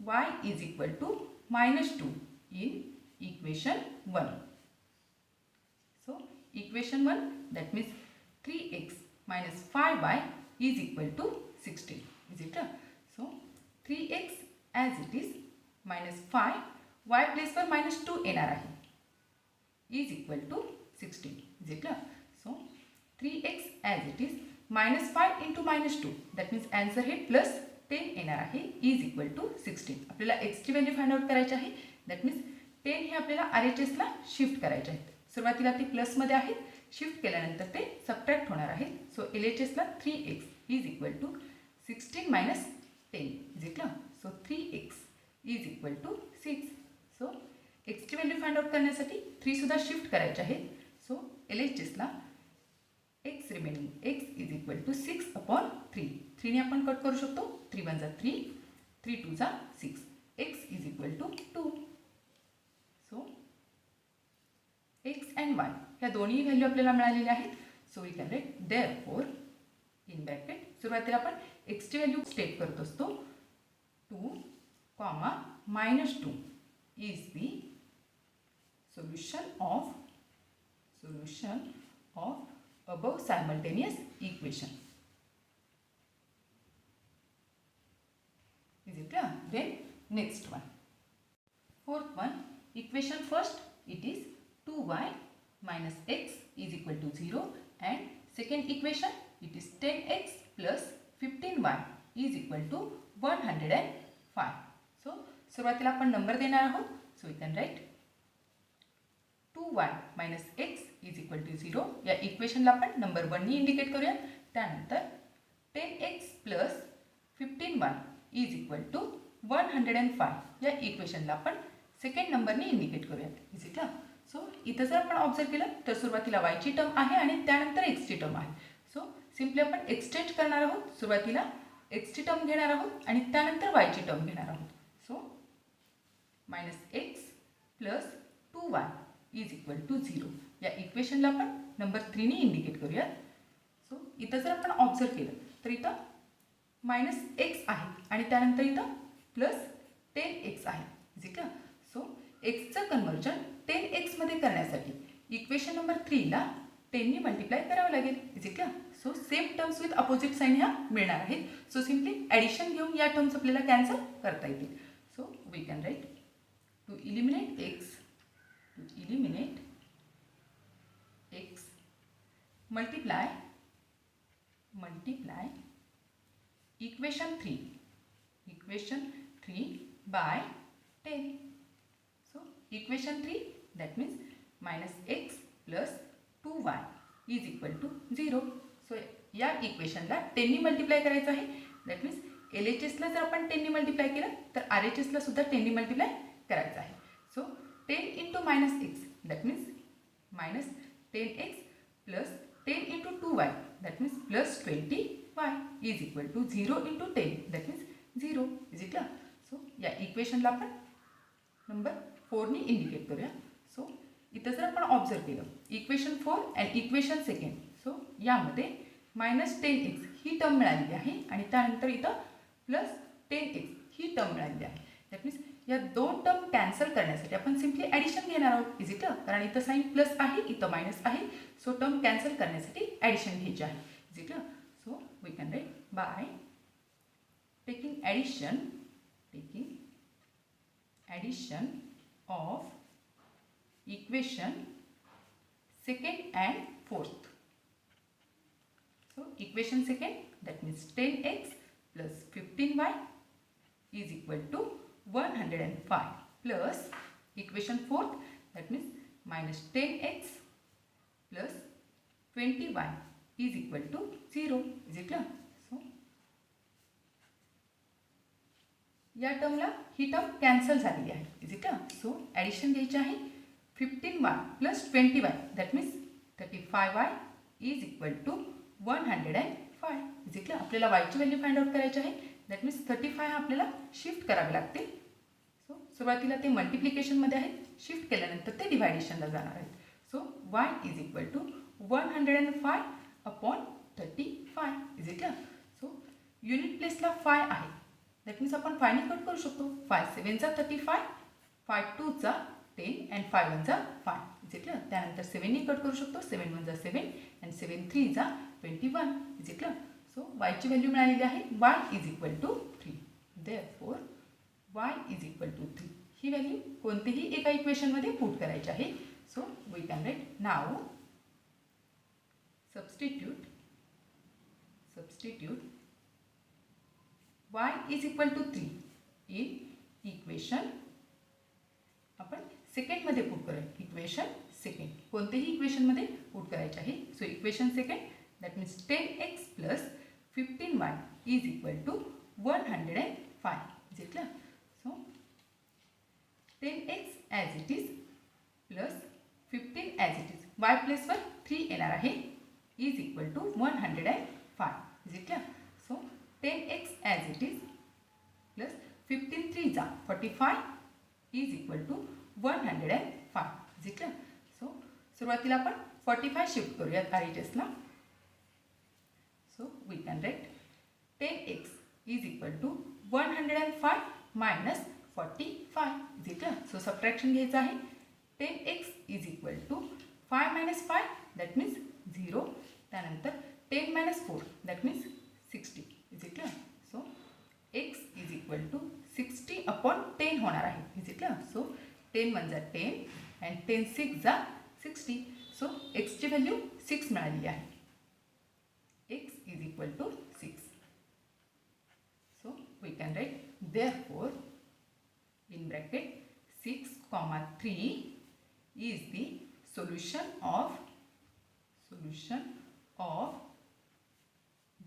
y is equal to -2 in equation 1. So equation 1, that means 3x minus 5y is equal to 16. Is it? So 3x as it is minus 5 y प्लेसवर -2 येणार आहे is equal to 16. Is it? So 3x as it is minus 5 into -2, that means answer हे plus 10 येणार आहे is equal to 16. आपल्याला x ची व्हॅल्यू फाइंड आउट करायची आहे. दॅट मीन्स 10 हे आपल्याला RHSला शिफ्ट करायचे आहेत. सुरुवातीला ते प्लसमध्ये आहेत, शिफ्ट केल्यानंतर ते सबट्रॅक्ट होणार आहेत. सो LHSला 3x is equal to 16 minus 10. Is it? So 3x is equal to 6. So एक्सची व्हॅल्यू फाइंड आउट करण्यासाठी 3 सुद्धा शिफ्ट करायचे आहेत. सो LHSला x remaining x is equal to 6 upon 3. 3 ने आपण कट करू शकतो. 3 1 जा 3, 3 2 जा 6. x is equal to 2. So x and y ह्या दोन्ही व्हॅल्यू आपल्याला मिळालेल्या आहेत. So we can write therefore in bracket सुरुवातीला आपण x ची व्हॅल्यू स्टेट करत असतो. 2, -2 is the solution of above simultaneous equation. Is it clear? Then next one. Fourth one, equation first it is 2y minus x is equal to 0 and second equation it is 10x plus 15y is equal to 105. So सुरुवातीला आपण नंबर देणार आहोत. So we can write 2y minus x is equal to 0. या इक्वेशनला आपण नंबर 1 नी इंडिकेट करूया. त्यानंतर 10x plus 15y is equal to 105 या इक्वेशनला आपण सेकंड नंबरने इंडिकेट करूया. Is it? सो इथं जर आपण ऑब्झर्व केलं तर सुरुवातीला y ची टर्म आहे आणि त्यानंतर x ची टर्म आहे. सो सिम्पली आपण एक्सचेंज करणार आहोत. सुरुवातीला x ची टर्म घेणार आहोत आणि त्यानंतर y ची टर्म घेणार आहोत. So -x plus 2y is equal to 0 या इक्वेशनला आपण नंबर 3 ने इंडिकेट करूया. सो इथं जर आपण ऑब्झर्व केलं तर इथं -x आहे आणि त्यानंतर इथं प्लस 10x आहे. Is it? सो एक्सचं कन्वर्जन 10x मध्ये करण्यासाठी इक्वेशन नंबर 3 ला 10 ने मल्टिप्लाय करावं लागेल. Is it? So same terms with opposite sign ह्या मिळणार आहेत. सो सिम्पली ॲडिशन घेऊन या टर्म्स आपल्याला कॅन्सल करता येतील. So we can write to eliminate x multiply equation 3 by 10. So equation 3 that means -x plus 2y is equal to 0. So या इक्वेशनला 10 ने मल्टिप्लाय करायचं आहे. दॅट मीन्स LHSला जर आपण 10 ने मल्टिप्लाय केलं तर RHSला सुद्धा 10 ने मल्टिप्लाय करायचं आहे. So 10 into -x that means -10x plus 10 into 2y that means plus 20y is equal to 0 into 10 that means 0. Is it? So या इक्वेशनला आपण नंबर 4 ने इंडिकेट करूया. सो इथं जर आपण ऑब्झर्व केलं equation 4 and equation second. So यामध्ये -10x ही टर्म मिळालेली आहे आणि त्यानंतर इथं प्लस 10x ही टर्म मिळालेली आहे. दॅट मीन्स या दोन टर्म कॅन्सल करण्यासाठी आपण सिम्पली ॲडिशन घेणार आहोत. Is it? कारण इथं साइन प्लस आहे, इथं मायनस आहे. सो टर्म कॅन्सल करण्यासाठी ॲडिशन घ्यायची आहे. Is it? So we can write by taking addition of equation second and fourth. So equation second that means 10x plus 15y is equal to 105 plus equation fourth that means minus 10x plus 20y is equal to 0. Is it clear? So या टर्मला ही टर्म कॅन्सल झालेली आहे. Is it? सो ॲडिशन घ्यायची आहे 15y plus 20y that means 35y is equal to 105. Is it? आपल्याला वायची व्हॅल्यू फाइंड आउट करायची आहे. दॅट मीन्स 35 आपल्याला शिफ्ट करावे लागतील. सो सुरुवातीला ते मल्टिप्लिकेशनमध्ये आहेत, शिफ्ट केल्यानंतर ते डिव्हायडेशनला जाणार आहेत. So y is equal to 105 upon 35. Is it? So unit प्लेसला 5 आहे. दॅट मीन्स आपण 5 ने कट करू शकतो. 5 7 जा 35, 5 2 जा 10 अँड 5 1 जा 5 इज इक्वल. त्यानंतर 7 ने कट करू शकतो. 7 1 जा 7 अँड 7 3 जा 21 इज इक्वल. सो वायची व्हॅल्यू मिळालेली आहे y is equal to 3. Therefore y is equal to 3 ही व्हॅल्यू कोणतेही एका इक्वेशनमध्ये पुट करायची आहे. So we can write now substitute y is equal to 3 in equation आपण सेकंडमध्ये पुट करूया. इक्वेशन सेकंड कोणतेही इक्वेशनमध्ये पुट करायचे आहे. So equation second that means 10x plus 15y is equal to 105 is equal. So 10x as it is plus 15 as it is y प्लेसवर 3 येणार आहे is equal to 105 is equal. So 10x as it is plus 15 3 जा 45 is equal to 105 is equal. So सुरुवातीला आपण 45 शिफ्ट करूयात RHSला. So we can write 10x is equal to 105 minus 45 is equal. So subtraction घ्यायचं आहे. 10x is equal to 5 minus 5 that means 0. त्यानंतर 10 minus 4 that means 60 is equal. So x is equal to 60 upon 10 होणार आहे इज इक्वल. सो 10 1 जा 10 अँड 10 6 जा 60. सो एक्सची व्हॅल्यू 6 मिळाली आहे. x is equal to 6. So we can write therefore in bracket 6 comma 3 is the solution of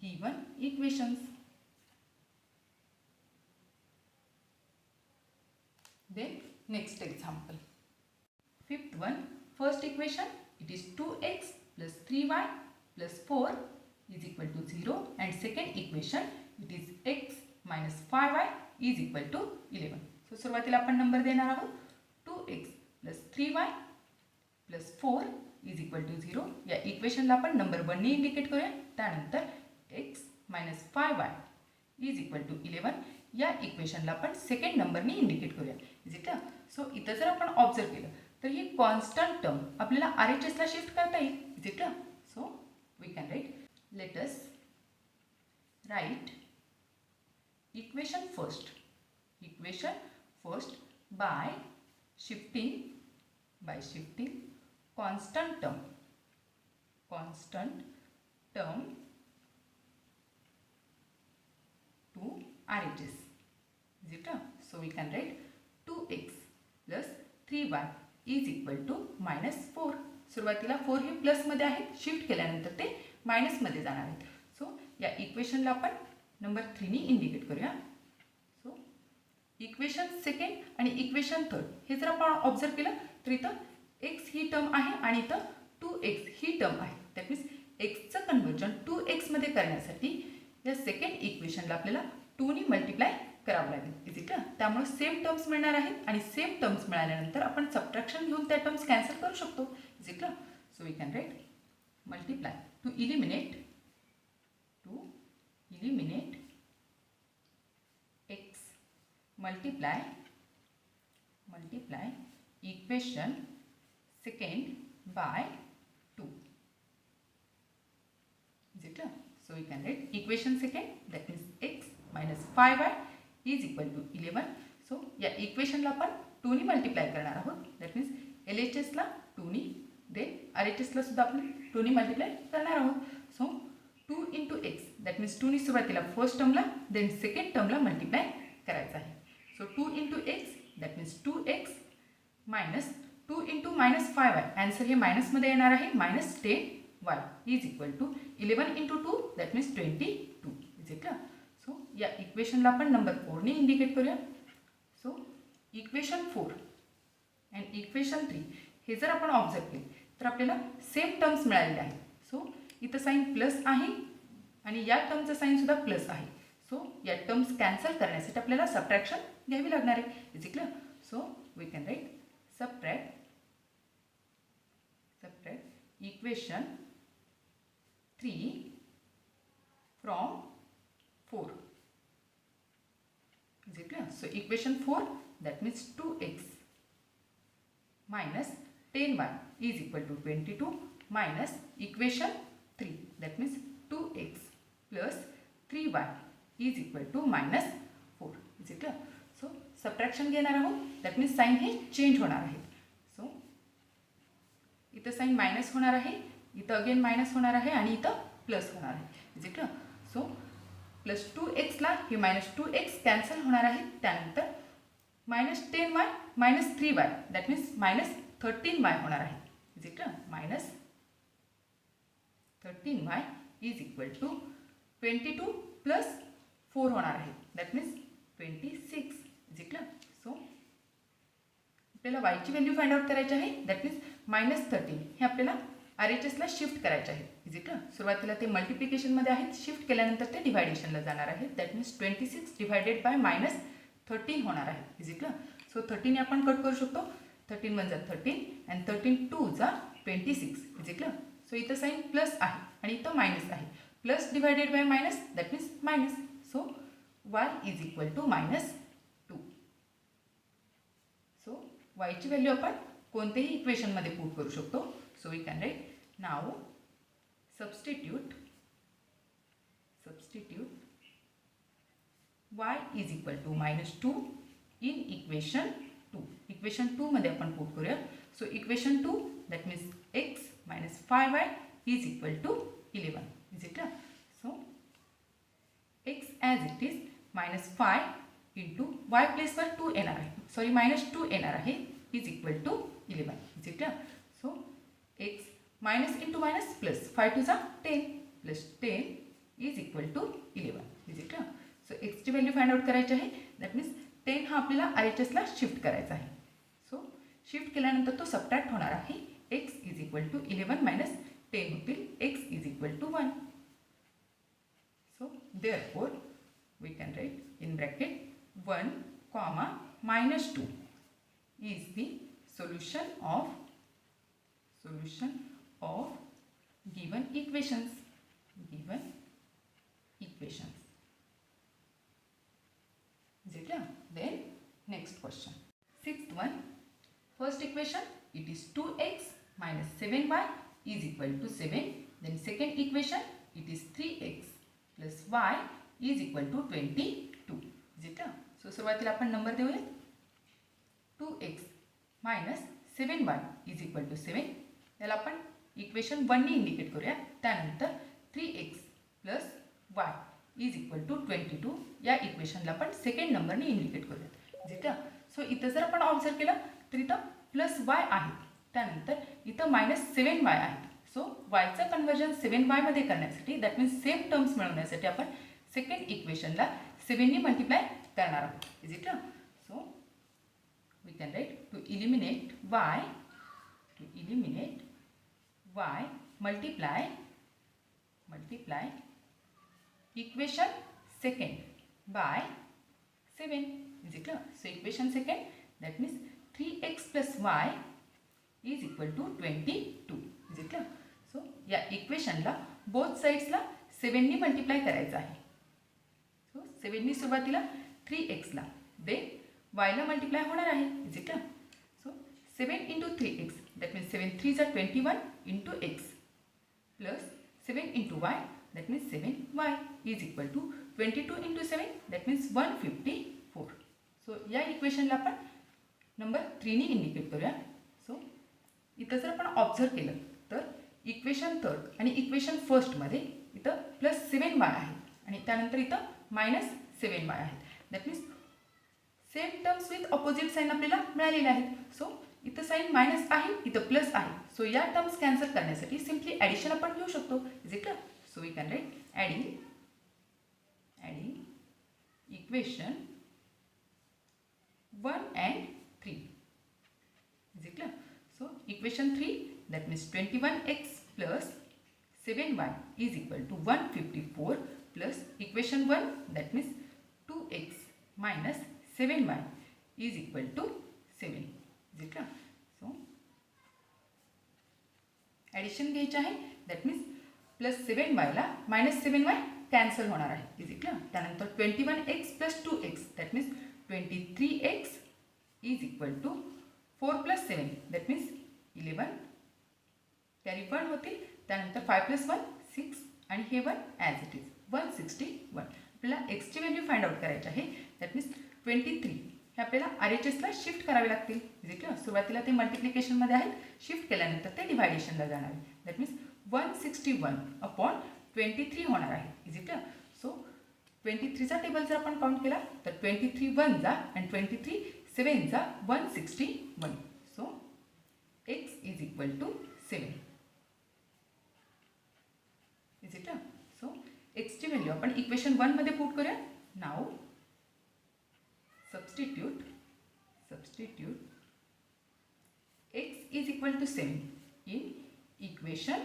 given equations. Then next example, fifth one, first equation it is 2x plus 3y plus 4 is equal to 0 and second equation it is x minus 5y is equal to 11. So सुरुवातीला आपण नंबर देणार आहोत. 2x plus 3y plus 4 is equal to 0 या इक्वेशनला आपण नंबर 1 ने इंडिकेट करूया. त्यानंतर x minus 5y is equal to 11 या इक्वेशनला आपण सेकंड नंबरने इंडिकेट करूया इज इट. सो इथं जर आपण ऑब्झर्व केलं तर ही कॉन्स्टंट टर्म आपल्याला RHSला शिफ्ट करता येईल is it. So we can write let us write equation first by shifting constant term to RHS is it. So we can write 2x plus 3y is equal to minus 4. सुरुवातीला 4 हे प्लस मध्ये आहे, शिफ्ट केल्यानंतर ते मायनस मध्ये जाणार आहेत. सो या इक्वेशनला आपण नंबर 3 ने इंडिकेट करूया. इक्वेशन सेकंड आणि इक्वेशन थर्ड हे जर आपण ऑब्झर्व केलं तर इथं x ही टर्म आहे आणि इथं 2x ही टर्म आहे. दॅट मीन्स एक्सचं कन्वर्जन 2x मध्ये करण्यासाठी या सेकंड इक्वेशनला आपल्याला 2 ने मल्टिप्लाय करावं लागेल इज इट. त्यामुळे सेम टर्म्स मिळणार आहेत आणि सेम टर्म्स मिळाल्यानंतर आपण सबट्रॅक्शन घेऊन त्या टर्म्स कॅन्सल करू शकतो is it. So we can write multiply to eliminate x multiply equation second by 2 is it. So we can write equation second that means x minus 5y is equal to 11. So या इक्वेशनला आपण 2 ने मल्टिप्लाय करणार आहोत. दॅट मीन्स LHSला 2 ने देन RHSला सुद्धा आपण 2 ने मल्टिप्लाय करणार आहोत. So 2 into x that means 2 ने सुरुवातीला फर्स्ट टर्मला देन सेकंड टर्मला मल्टिप्लाय करायचं आहे. So 2 into x that means 2x minus 2 into minus 5y answer हे मायनस मध्ये येणार आहे minus 10y is equal to 11 into 2 that means 22 is it. So या इक्वेशनला आपण नंबर 4 ने इंडिकेट करूया. सो इक्वेशन 4 अँड इक्वेशन 3 हे जर आपण ऑब्झर्व केले तर आपल्याला सेम टर्म्स मिळालेले आहेत. सो इथं साइन प्लस आहे आणि या टर्मचं साइन सुद्धा प्लस आहे. सो या टर्म्स कॅन्सल करण्यासाठी आपल्याला सबट्रॅक्शन घ्यावी लागणार आहे is it. So we can write subtract equation 3 from 4 so equation 4 that means 2x minus 10y is equal to 22 minus equation 3 that means 2x plus 3y is equal to minus 4. Is it clear? So subtraction घेणार आहोत दॅट मीन्स साईन हे चेंज होणार आहेत. सो इथं साईन मायनस होणार आहे, इथं अगेन मायनस होणार आहे आणि इथं प्लस होणार आहे. Is it clear? So plus 2xला हे मायनस 2x कॅन्सल होणार आहे. त्यानंतर minus 10y minus 3y that means minus 13y होणार आहे. Is it clear? Minus 13y is equal to 22 plus 4 होणार आहे that means 26. Is it clear? So आपल्याला वायची व्हॅल्यू फाइंड आउट करायची आहे दॅट मीन्स मायनस 13 हे आपल्याला RHSला शिफ्ट करायचे आहे. Is it clear? सुरुवातीला ते मल्टिप्लिकेशनमध्ये आहेत, शिफ्ट केल्यानंतर ते डिव्हायडेशनला जाणार आहेत that means 26 divided by minus 13 होणार आहे. Is it clear? सो 13 आपण कट करू शकतो. 13 1 जा 13 अँड 13 2 जा 26. Is it clear? सो इथं साईन प्लस आहे आणि इथं मायनस आहे. Plus divided by minus that means minus. So y is equal to minus 2. So yची व्हॅल्यू आपण कोणत्याही इक्वेशनमध्ये पुट करू शकतो. So we can write now substitute y is equal to minus 2 in equation 2. Equation 2 मध्ये आपण पुट करूया. So equation 2 that means x minus 5y is equal to 11. Is it clear? So x as it is minus 5 into y प्लेसवर 2 येणार आहे, सॉरी मायनस 2 येणार आहे is equal to 11. Is it clear? So x minus into minus plus 5 two जा 10 plus 10 is equal to 11. Is it clear? So एक्सची व्हॅल्यू फाइंड आउट करायची आहे दॅट मीन्स 10 हा आपल्याला RHSला शिफ्ट करायचा आहे. सो शिफ्ट केल्यानंतर तो सबट्रॅक्ट होणार आहे. x is equal to 11 minus 10 होतील x is equal to 1. So therefore we can write in bracket 1 comma minus 2 is the solution of given equations. Is it clear? Then next question. Sixth one, first equation it is 2x minus 7y is equal to 7. Then second equation it is 3x plus y is equal to 22. Is it clear? So सुरुवातीला आपण नंबर देऊया. 2x minus 7y is equal to 7 याला आपण इक्वेशन 1 ने इंडिकेट करूया. त्यानंतर 3x plus y is equal to 22 या इक्वेशनला आपण सेकंड नंबरने इंडिकेट करूया. Is it clear? सो इथं जर आपण ऑब्झर्व केलं तर इथं प्लस y आहे, त्यानंतर इथं मायनस 7y आहे. सो yचं कन्वर्जन 7y मध्ये करण्यासाठी दॅट मीन्स सेम टर्म्स मिळवण्यासाठी आपण सेकंड इक्वेशनला 7 ने मल्टिप्लाय करणार आहोत. Is it clear? So we can write to eliminate y multiply equation second by 7. Is it clear? So equation second that means 3x plus y is equal to 22. Is it clear? So या इक्वेशनला बोथ साइड्सला 7 ने मल्टिप्लाय करायचं आहे. सो 7 ने सुरुवातीला 3xला देन yला मल्टिप्लाय होणार आहे. Is it clear? So 7 into 3x that means 7 3 जा 21 into x plus 7 into y that means 7y is equal to 22 into 7 that means 154. So या इक्वेशनला आपण नंबर 3 ने इंडिकेट करूया. सो इथं जर आपण ऑब्झर्व केलं तर इक्वेशन थर्ड आणि इक्वेशन फर्स्टमध्ये इथं प्लस 7y आहे आणि त्यानंतर इथं मायनस 7y आहेत. That means same terms with opposite sign आपल्याला मिळालेले आहेत. सो इथं साईन मायनस आहे, इथं प्लस आहे. सो या टर्म्स कॅन्सल करण्यासाठी सिम्पली ॲडिशन आपण घेऊ शकतो. Is it clear? So we can write adding equation 1 and 3. Is it clear? So equation 3 that means 21x plus 7y is equal to 154 plus equation 1 that means 2x minus 7y is equal to 7. Is it clear? So addition घ्यायची आहे that means plus 7y ला minus 7y कॅन्सल होणार आहे. Is it clear? त्यानंतर 21x plus 2x that means 23x is equal to 4 + 7 that means 11 carry 1 होतील. त्यानंतर 5 + 1 6 आणि हे 1 ॲज इट इज 161. आपल्याला एक्सची व्हॅल्यू फाइंड आउट करायची आहे. दॅट मीन्स 23 हे आपल्याला RHSला शिफ्ट करावे लागतील. इज इट सुरुवातीला ते मल्टिप्लिकेशनमध्ये आहेत, शिफ्ट केल्यानंतर ते डिव्हायडेशनला जाणार आहे. दॅट मीन्स 161/23 होणार आहे. इज इट सो 23चा टेबल जर आपण काउंट केला तर 23 1 जा आणि 23 7 जा 161. So x is equal to 7. Is it so एक्सची व्हॅल्यू आपण इक्वेशन 1 मध्ये पुट करूया. नाव substitute x is equal to 7 in equation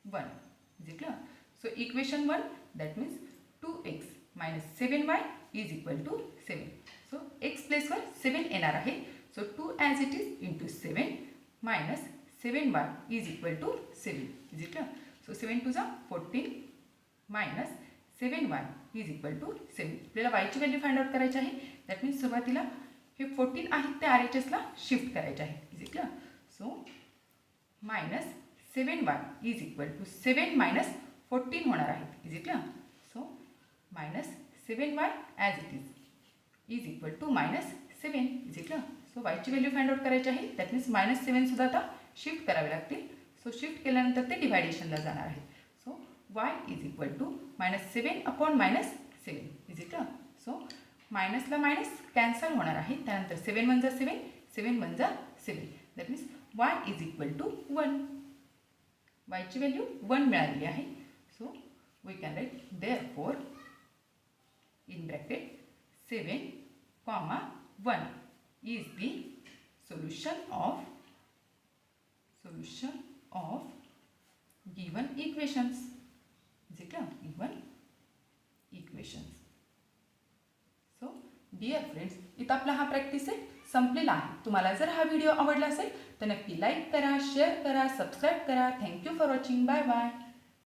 1. Is it clear? So equation 1 that means 2x minus 7y is equal to 7. So x place वर 7 येणार आहे. So 2 as it is into 7 minus 7y is equal to 7. Is it clear? So 7 to 14 minus 7y is equal to 7. आपल्याला वायची व्हॅल्यू फाइंड आउट करायची आहे. दॅट मीन्स सुरुवातीला हे 14 आहेत ते RHSला शिफ्ट करायचे आहे. Is it clear? So minus 7y is equal to 7 minus 14 होणार आहेत. Is it clear? So minus 7y as it is equal to minus 7. Is it clear? So वायची व्हॅल्यू फाइंड आउट करायची आहे. दॅट मीन्स -7 सुद्धा आता शिफ्ट करावे लागतील. सो शिफ्ट केल्यानंतर ते डिव्हायडेशनला जाणार आहे. So y is equal to -7/-7. Is it? So मायनसला मायनस कॅन्सल होणार आहे. त्यानंतर 7 1 जा 7 7 1 जा 7. That means y is equal to 1. yची व्हॅल्यू 1 मिळालेली आहे. So we can write therefore in bracket 7, 1 is the solution of given equations. Is it clear? Given equations. So dear friends, इथं आपला हा प्रॅक्टिस सेट संपलेला आहे. तुम्हाला जर हा व्हिडिओ आवडला असेल तर नक्की लाईक करा, शेअर करा, सबस्क्राईब करा. Thank you for watching. Bye bye.